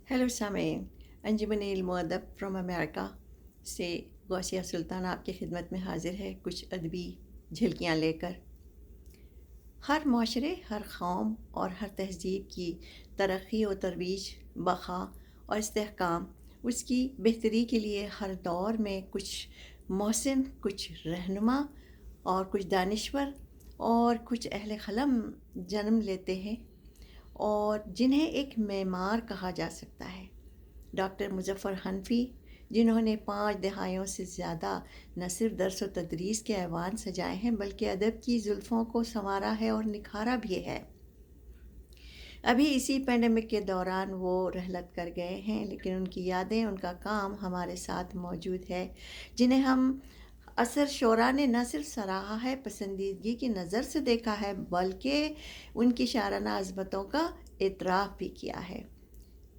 Hello सामीन। अंजुमन इल्म व अदब फ्रॉम अमेरिका से गौसिया सुल्तान आपकी खिदमत में हाजिर है कुछ अदबी झलकियाँ लेकर। हर माशरे, हर कौम और हर तहज़ीब की तरक्की व तरोीज, बक़ा और इस्तेहकाम उसकी बेहतरी के लिए हर दौर में कुछ मोहसिन, कुछ रहनुमा और कुछ दानिश्वर और कुछ अहले क़लम जन्म लेते हैं और जिन्हें एक मेमार कहा जा सकता है। डॉक्टर मुज़फ़्फ़र हनफ़ी, जिन्होंने 5 दहाइयों से ज़्यादा न सिर्फ दर्स व तदरीस के ऐवान सजाए हैं बल्कि अदब की ज़ुल्फ़ों को संवारा है और निखारा भी है। अभी इसी पेंडेमिक के दौरान वो रहलत कर गए हैं, लेकिन उनकी यादें, उनका काम हमारे साथ मौजूद है, जिन्हें हम असर शोरा ने न सिर्फ सराहा है, पसंदीदगी की नज़र से देखा है, बल्कि उनकी शाराना अज़मतों का एतराफ़ भी किया है।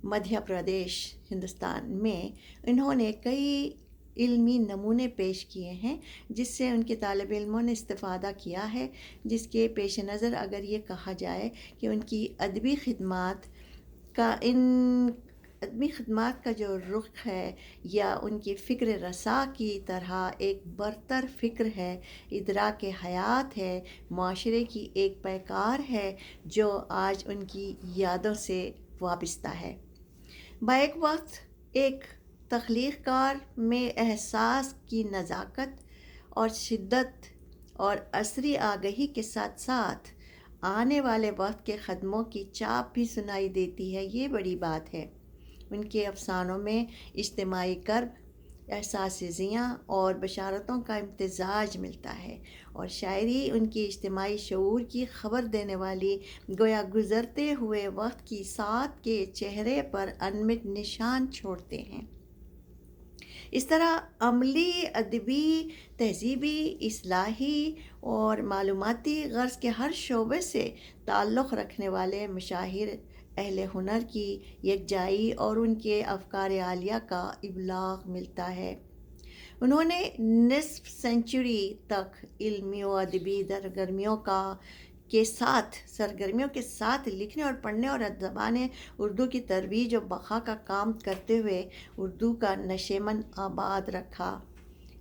मध्य प्रदेश, हिंदुस्तान में इन्होंने कई इल्मी नमूने पेश किए हैं जिससे उनके तालिब इल्मों ने इस्तिफ़ादा किया है, जिसके पेश नज़र अगर ये कहा जाए कि उनकी अदबी ख़िदमात का जो रुख है या उनकी फ़िक्र रसा की तरह एक बरतर फ़िक्र है, इदराक हयात है, माशरे की एक पैकार है जो आज उनकी यादों से वाबस्ता है। बैक वक्त एक तख्लीक़कार में एहसास की नज़ाकत और शिद्दत और असरी आगही के साथ साथ आने वाले वक्त के ख़दमों की चाप भी सुनाई देती है। ये बड़ी बात है। उनके अफ़सानों में इज्तिमाई कर्ब, एहसास ज़ियाँ और बशारतों का इम्तिज़ाज मिलता है और शायरी उनकी इज्तिमाई शऊर की ख़बर देने वाली, गोया गुज़रते हुए वक्त की साथ के चेहरे पर अनमिट निशान छोड़ते हैं। इस तरह अमली, अदबी, तहज़ीबी, इस्लाही और मालूमाती गर्ज़ के हर शोबे से ताल्लुक़ रखने वाले मशाहिर अहले हुनर की यकजाई और उनके अफ़कार आलिया का इबलाग़ मिलता है। उन्होंने निस्फ़ सेंचुरी तक इल्मी व अदबी सरगर्मियों के साथ लिखने और पढ़ने और ज़बान उर्दू की तरवीज और बक़ा का काम करते हुए उर्दू का नशेमन आबाद रखा।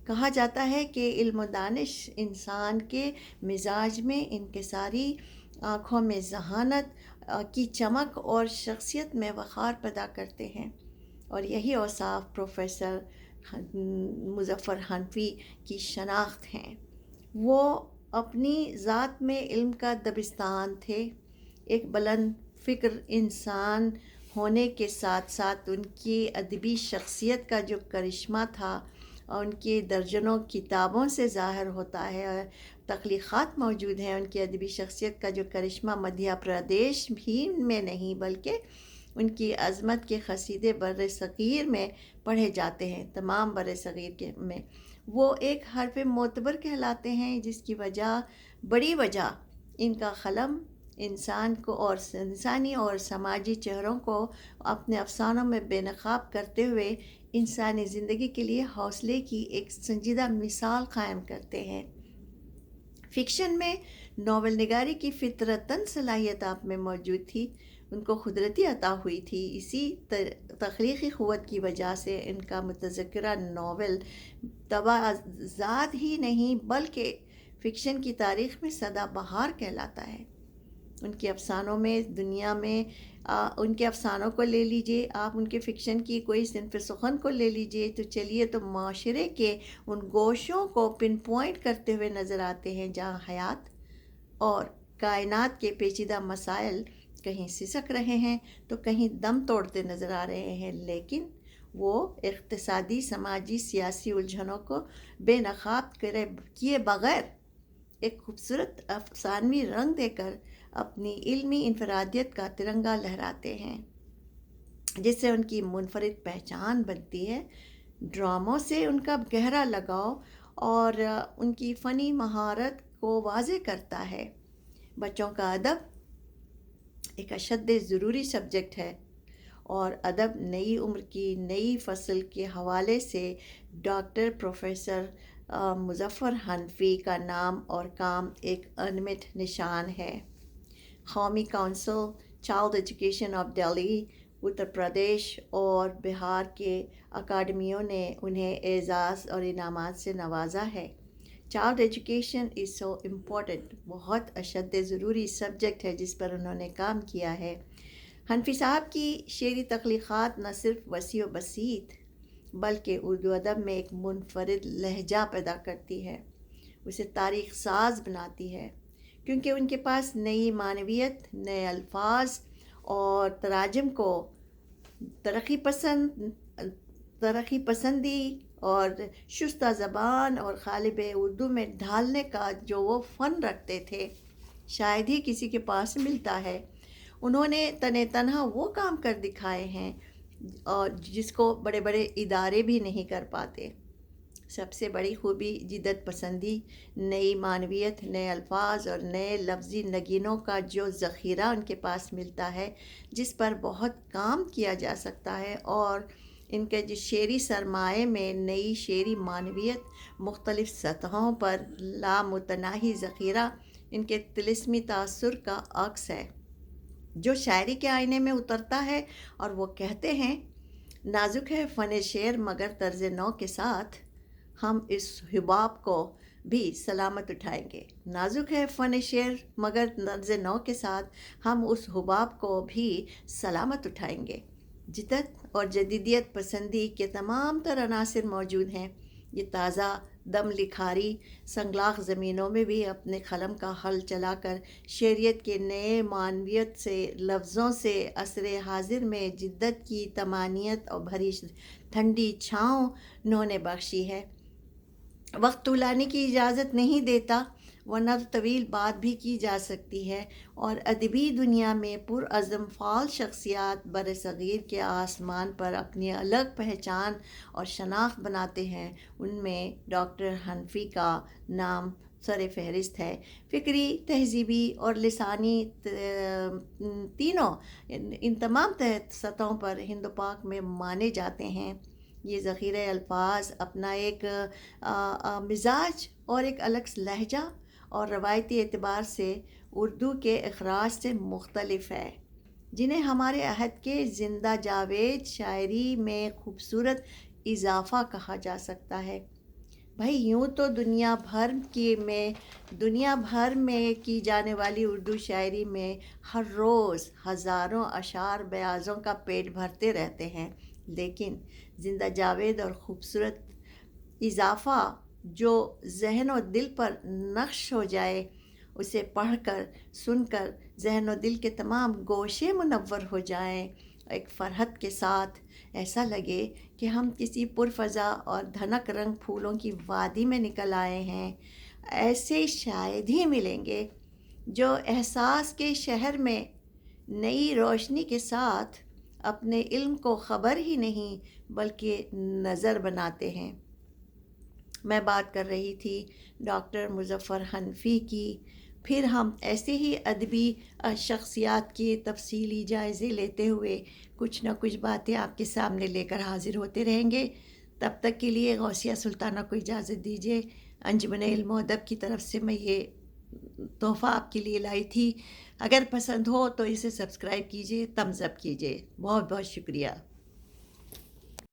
कहा जाता है कि इल्म दानिश इंसान के मिजाज में इनकिसारी, आँखों में ज़हानत की चमक और शख्सियत में वक़ार पैदा करते हैं और यही औसाफ प्रोफ़ेसर मुज़फ़्फ़र हनफ़ी की शनाख्त हैं। वो अपनी ज़ात में इल्म का दबिस्तान थे। एक बुलंद फ़िक्र इंसान होने के साथ साथ उनकी अदबी शख्सियत का जो करिश्मा था और उनकी दर्जनों किताबों से ज़ाहिर होता है और तख्लीक़ात मौजूद हैं। उनकी अदबी शख्सियत का जो करिश्मा मध्य प्रदेश भी में नहीं बल्कि उनकी अज़मत के क़सीदे बर सग़ीर में पढ़े जाते हैं। तमाम बर सग़ीर के में वो एक हर्फ़ मोतबर कहलाते हैं, जिसकी बड़ी वजह इनका क़लम इंसान को और इंसानी और समाजी चेहरों को अपने अफ़सानों में बेनकाब करते हुए इंसानी ज़िंदगी के लिए हौसले की एक संजीदा मिसाल कायम करते हैं। फ़िक्शन में नावल निगारी की फ़ितरतन सलाहियत आप में मौजूद थी, उनको कुदरती अता हुई थी। इसी तख्लीक़ी क़ुव्वत की वजह से इनका मुतज़क्किरा नावल तवाज़ात ही नहीं बल्कि फ़िक्शन की तारीख़ में सदाबहार कहलाता है। उनके अफ़सानों में दुनिया में उनके अफ़सानों को ले लीजिए आप, उनके फ़िक्शन की कोई सिन्फ़ सुख़न को ले लीजिए तो चलिए तो माशरे के उन गोशों को पिन पॉइंट करते हुए नज़र आते हैं जहाँ हयात और कायनात के पेचीदा मसाइल कहीं सिसक रहे हैं तो कहीं दम तोड़ते नज़र आ रहे हैं, लेकिन वो इक़्तिसादी, समाजी, सियासी उलझनों को बेनकाब किए बग़ैर एक खूबसूरत अफ़सानवी रंग देकर अपनी इल्मी इनफरादियत का तिरंगा लहराते हैं, जिससे उनकी मुनफरिद पहचान बनती है। ड्रामों से उनका गहरा लगाव और उनकी फ़नी महारत को वाज़े करता है। बच्चों का अदब एक अशद ज़रूरी सब्जेक्ट है और अदब नई उम्र की नई फ़सल के हवाले से डॉक्टर प्रोफ़ेसर मुज़फ़्फ़र हनफ़ी का नाम और काम एक अनमिट निशान है। कौमी council child education of Delhi Uttar Pradesh اور بہار کے اکیڈمیوں نے انہیں اعزاز اور انعامات سے نوازا ہے۔ Child education is so important, بہت اشد ضروری سبجیکٹ ہے جس پر انہوں نے کام کیا ہے۔ حنفی صاحب کی شعری تخلیقات نہ صرف وسیع و بسیط بلکہ اردو ادب میں ایک منفرد لہجہ پیدا کرتی ہے، اسے تاریخ ساز بناتی ہے، کیونکہ ان کے پاس نئی معنویت، نئے الفاظ اور تراجم کو ترقی پسندی اور شستہ زبان اور قالب اردو میں ڈھالنے کا جو وہ فن رکھتے تھے، شاید ہی کسی کے پاس ملتا ہے۔ انہوں نے تنہا وہ کام کر دکھائے ہیں اور جس کو بڑے بڑے ادارے بھی نہیں کر پاتے۔ سب سے بڑی خوبی جدت پسندی، نئی معنویت، نئے الفاظ اور نئے لفظی نگینوں کا جو ذخیرہ ان کے پاس ملتا ہے، جس پر بہت کام کیا جا سکتا ہے، اور ان کے جس شعری سرمایہ میں نئی شعری معنویت، مختلف سطحوں پر لامتناہی ذخیرہ، ان کے طلسمی تاثر کا عکس ہے، جو شاعری کے آئینے میں اترتا ہے۔ اور وہ کہتے ہیں، نازک ہے فن شعر مگر طرز نو کے ساتھ، ہم اس حباب کو بھی سلامت اٹھائیں گے۔ نازک ہے فن شعر مگر طرز نو کے ساتھ، ہم اس حباب کو بھی سلامت اٹھائیں گے۔ جدت اور جدیدیت پسندی کے تمام تر عناصر موجود ہیں۔ یہ تازہ دم لکھاری سنگلاخ زمینوں میں بھی اپنے قلم کا حل چلا کر شعریت کے نئے معنویت سے لفظوں سے عصر حاضر میں جدت کی طمانینت اور بھری ٹھنڈی چھاؤں انہوں نے بخشی ہے۔ وقت طولانے کی اجازت نہیں دیتا، ورنہ طویل بات بھی کی جا سکتی ہے، اور ادبی دنیا میں پرعزم فعال شخصیات برصغیر کے آسمان پر اپنی الگ پہچان اور شناخت بناتے ہیں۔ ان میں ڈاکٹر حنفی کا نام سر فہرست ہے۔ فکری، تہذیبی اور لسانی تینوں ان تمام سطحوں پر ہند و پاک میں مانے جاتے ہیں۔ یہ ذخیرہ الفاظ اپنا ایک مزاج اور ایک الگ لہجہ اور روایتی اعتبار سے اردو کے اخراج سے مختلف ہے، جنہیں ہمارے عہد کے زندہ جاوید شاعری میں خوبصورت اضافہ کہا جا سکتا ہے۔ بھائی یوں تو دنیا بھر میں کی جانے والی اردو شاعری میں ہر روز ہزاروں اشعار بیاضوں کا پیٹ بھرتے رہتے ہیں، لیکن زندہ جاوید اور خوبصورت اضافہ جو ذہن و دل پر نقش ہو جائے، اسے پڑھ کر، سن کر ذہن و دل کے تمام گوشے منور ہو جائیں، ایک فرحت کے ساتھ ایسا لگے کہ ہم کسی پرفضا اور دھنک رنگ پھولوں کی وادی میں نکل آئے ہیں۔ ایسے شاید ہی ملیں گے جو احساس کے شہر میں نئی روشنی کے ساتھ اپنے علم کو خبر ہی نہیں بلکہ نظر بناتے ہیں۔ میں بات کر رہی تھی ڈاکٹر مظفر حنفی کی۔ پھر ہم ایسے ہی ادبی شخصیات کے تفصیلی جائزے لیتے ہوئے کچھ نہ کچھ باتیں آپ کے سامنے لے کر حاضر ہوتے رہیں گے۔ تب تک کے لیے غوثیہ سلطانہ کو اجازت دیجیے۔ انجمن علم و ادب کی طرف سے میں یہ تحفہ آپ کے لیے لائی تھی۔ اگر پسند ہو تو اسے سبسکرائب کیجیے، تمز اپ کیجیے۔ بہت بہت شکریہ۔